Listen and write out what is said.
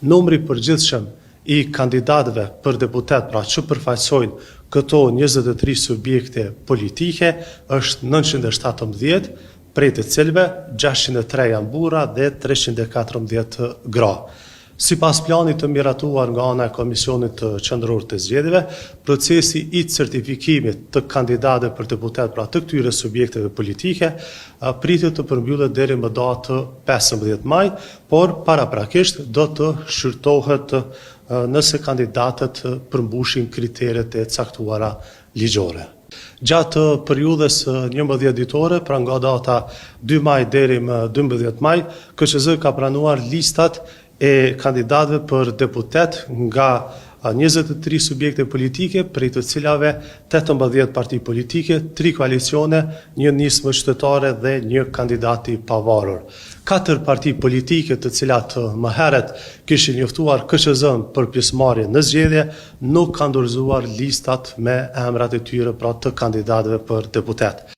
numri përgjithshëm i kandidatëve për deputet, pra që përfaqësojnë këto 23 subjekte politike, është 917, prej të cilëve 603 janë burra dhe 314 gra. Sipas planit të miratuar nga ana e Komisionit Qendror të Zgjedhjeve, procesi i certifikimit të kandidatëve për deputet, pra të këtyre subjekteve politike, pritet të përmbyllet deri më datë 15 maj, por paraprakisht do të shqyrtohet nëse kandidatët përmbushin kriteret e caktuara ligjore. Gjatë periudhës 11 ditore, pra nga data 2 maj deri më 12 maj, KQZ ka pranuar listat e kandidatëve për deputet nga 23 subjekte politike, prej të cilave 18 parti politike, 3 koalicione, 1 nismë qytetare dhe 1 kandidati pavarur. 4 parti politike të cilat më heret kishin njoftuar KQZ-n për pjesëmarrje në zgjedhje, nuk kanë dorëzuar listat me emrat e tyre, pra të kandidatëve për deputet.